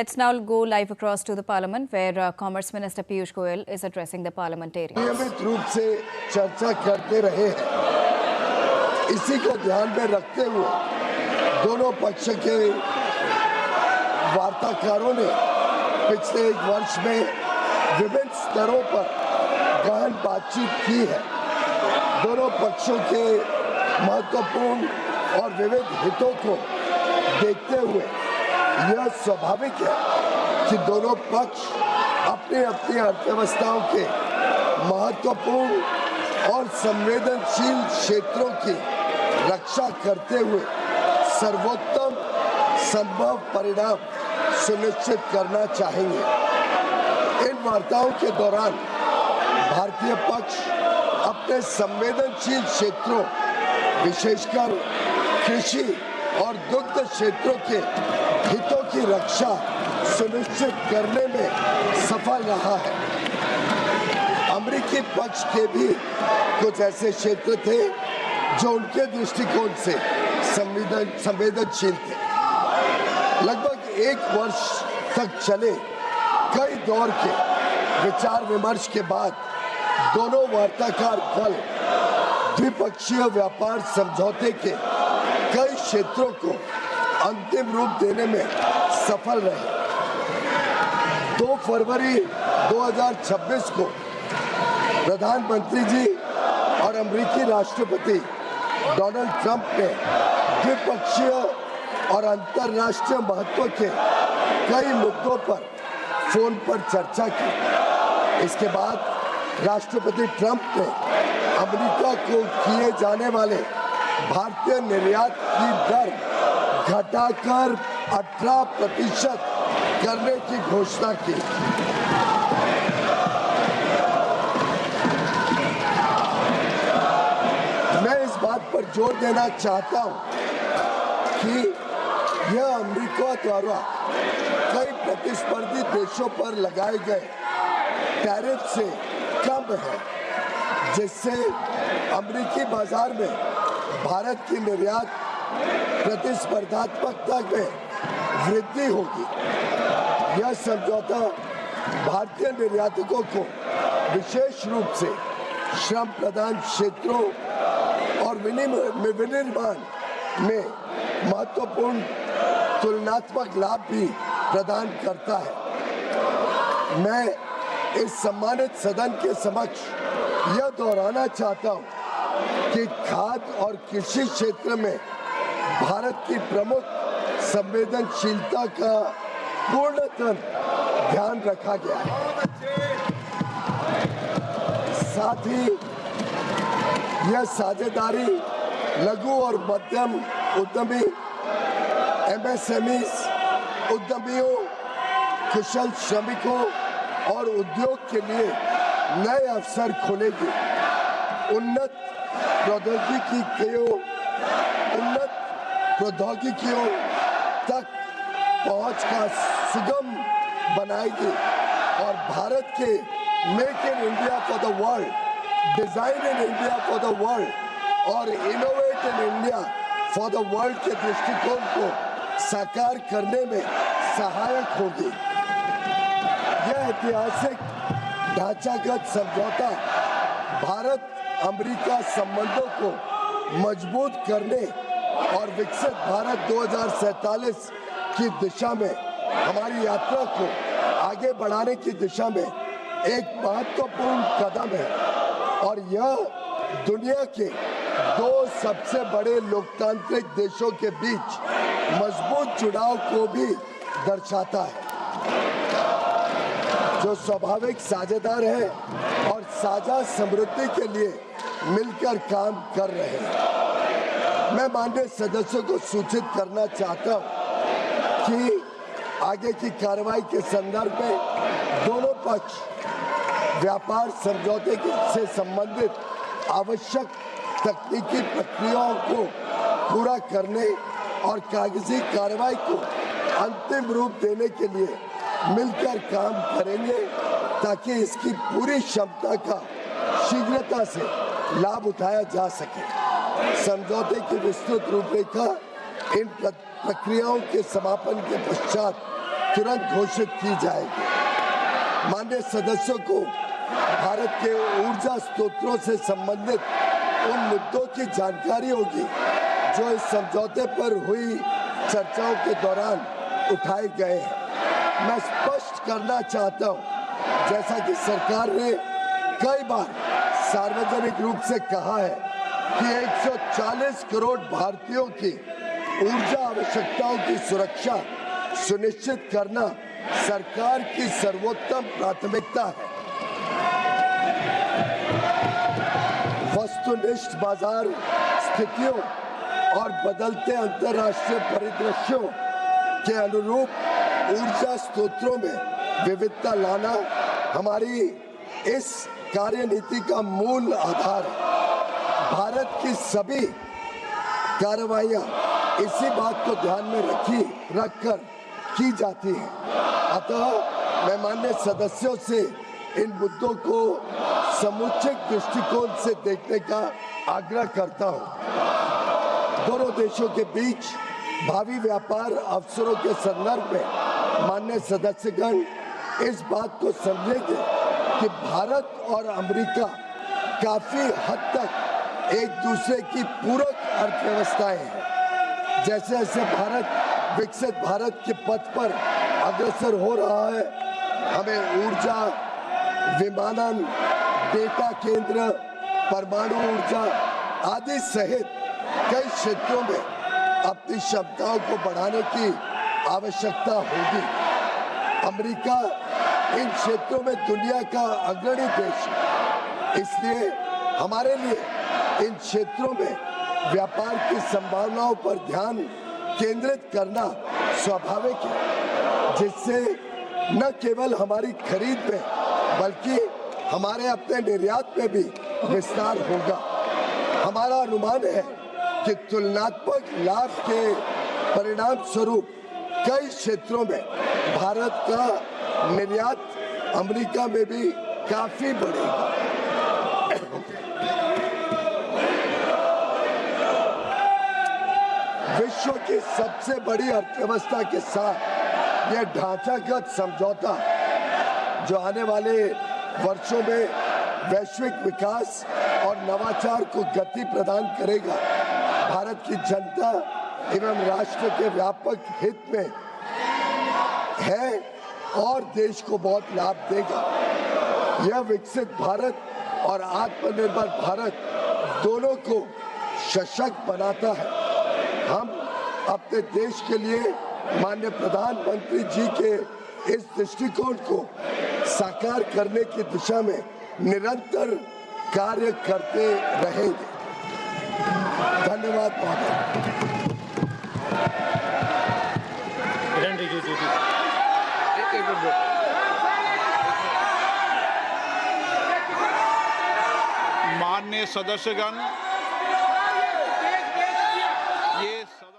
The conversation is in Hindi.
Let's now go live across to the Parliament, where Commerce Minister Piyush Goyal is addressing the parliamentarians. नियमित रूप से चर्चा करते रहे हैं। इसी को ध्यान में रखते हुए दोनों पक्ष के वार्ताकारों ने पिछले एक वर्ष में विभिन्न स्तरों पर गहन बातचीत की है। दोनों पक्षों के महत्वपूर्ण और विविध हितों को देखते हुए यह स्वाभाविक है कि दोनों पक्ष अपनी अपनी अर्थव्यवस्थाओं के महत्वपूर्ण और संवेदनशील क्षेत्रों की रक्षा करते हुए सर्वोत्तम संभव परिणाम सुनिश्चित करना चाहेंगे। इन वार्ताओं के दौरान भारतीय पक्ष अपने संवेदनशील क्षेत्रों, विशेषकर कृषि और दुग्ध क्षेत्रों के हितों की रक्षा सुनिश्चित करने में सफल रहा है। अमेरिकी पक्ष के भी कुछ ऐसे क्षेत्र थे जो उनके दृष्टिकोण से संवेदनशील थे। लगभग एक वर्ष तक चले कई दौर के विचार विमर्श के बाद दोनों वार्ताकार दल द्विपक्षीय व्यापार समझौते के कई क्षेत्रों को अंतिम रूप देने में सफल रहे। 2 फरवरी 2026 को प्रधानमंत्री जी और अमेरिकी राष्ट्रपति डोनाल्ड ट्रंप ने द्विपक्षीय और अंतर्राष्ट्रीय महत्व के कई मुद्दों पर फोन पर चर्चा की। इसके बाद राष्ट्रपति ट्रंप ने अमेरिका को किए जाने वाले भारतीय निर्यात की दर घटाकर 18% करने की घोषणा की। मैं इस बात पर जोर देना चाहता हूं कि यह अमेरिका द्वारा कई प्रतिस्पर्धी देशों पर लगाए गए टैरिफ से कम है, जिससे अमेरिकी बाजार में भारत की निर्यात प्रतिस्पर्धात्मकता में वृद्धि होगी। यह समझौता भारतीय निर्यातकों को विशेष रूप से श्रम प्रधान क्षेत्रों और विनिर्माण में महत्वपूर्ण तुलनात्मक लाभ भी प्रदान करता है। मैं इस सम्मानित सदन के समक्ष यह दोहराना चाहता हूं कि खाद्य और कृषि क्षेत्र में भारत की प्रमुख संवेदनशीलता का पूर्णतः ध्यान रखा गया है। साथ ही यह साझेदारी लघु और मध्यम उद्यमी, MSMEs, उद्यमियों, कुशल श्रमिकों और उद्योग के लिए नए अवसर खोलेगी। उन्नत प्रौद्योगिकियों तक पहुंच का सुगम बनाएगी और भारत के make in India for the world, design in India for the world और innovate in India for the world के दृष्टिकोण को साकार करने में सहायक होगी। यह ऐतिहासिक ढांचागत समझौता भारत अमेरिका संबंधों को मजबूत करने और विकसित भारत 2047 की दिशा में हमारी यात्रा को आगे बढ़ाने की दिशा में एक महत्वपूर्ण कदम है और यह दुनिया के 2 सबसे बड़े लोकतांत्रिक देशों के बीच मजबूत जुड़ाव को भी दर्शाता है, जो स्वाभाविक साझेदार है और साझा समृद्धि के लिए मिलकर काम कर रहे हैं। मैं माननीय सदस्यों को सूचित करना चाहता हूं कि आगे की कार्रवाई के संदर्भ में दोनों पक्ष व्यापार समझौते से संबंधित आवश्यक तकनीकी प्रक्रियाओं को पूरा करने और कागजी कार्रवाई को अंतिम रूप देने के लिए मिलकर काम करेंगे ताकि इसकी पूरी क्षमता का शीघ्रता से लाभ उठाया जा सके। समझौते की विस्तृत रूपरेखा इन प्रक्रियाओं के समापन के पश्चात तुरंत घोषित की जाएगी। माननीय सदस्यों को भारत के ऊर्जा स्रोतों से संबंधित उन मुद्दों की जानकारी होगी जो इस समझौते पर हुई चर्चाओं के दौरान उठाए गए हैं। मैं स्पष्ट करना चाहता हूं, जैसा कि सरकार ने कई बार सार्वजनिक रूप से कहा है कि 140 करोड़ भारतीयों की ऊर्जा आवश्यकताओं की सुरक्षा सुनिश्चित करना सरकार की सर्वोत्तम प्राथमिकता है। वस्तुनिष्ठ बाजार स्थितियों और बदलते अंतर्राष्ट्रीय परिदृश्यों के अनुरूप ऊर्जा स्रोतों में विविधता लाना हमारी इस कार्यनीति का मूल आधार है। भारत की सभी कार्रवाइयां इसी बात को ध्यान में रखकर की जाती है। अतः मैं माननीय सदस्यों से इन मुद्दों को समुचित दृष्टिकोण से देखने का आग्रह करता हूं। दोनों देशों के बीच भावी व्यापार अवसरों के संदर्भ में माननीय सदस्यगण इस बात को समझेंगे कि भारत और अमेरिका काफी हद तक एक दूसरे की पूरक अर्थव्यवस्थाएं हैं। जैसे जैसे भारत विकसित भारत के पथ पर अग्रसर हो रहा है, हमें ऊर्जा, विमानन, डेटा केंद्र, परमाणु ऊर्जा आदि सहित कई क्षेत्रों में अपनी क्षमताओं को बढ़ाने की आवश्यकता होगी। अमेरिका इन क्षेत्रों में दुनिया का अग्रणी देश है, इसलिए हमारे लिए इन क्षेत्रों में व्यापार की संभावनाओं पर ध्यान केंद्रित करना स्वाभाविक है, जिससे न केवल हमारी खरीद में बल्कि हमारे अपने निर्यात में भी विस्तार होगा। हमारा अनुमान है कि तुलनात्मक लाभ के परिणाम स्वरूप कई क्षेत्रों में भारत का निर्यात अमेरिका में भी काफी बढ़ेगा। विश्व की सबसे बड़ी अर्थव्यवस्था के साथ यह ढांचागत समझौता जो आने वाले वर्षों में वैश्विक विकास और नवाचार को गति प्रदान करेगा, भारत की जनता एवं राष्ट्र के व्यापक हित में है और देश को बहुत लाभ देगा। यह विकसित भारत और आत्मनिर्भर भारत दोनों को सशक्त बनाता है। हम अपने देश के लिए माननीय प्रधानमंत्री जी के इस दृष्टिकोण को साकार करने की दिशा में निरंतर कार्य करते रहेंगे। धन्यवाद माननीय सदस्यगण,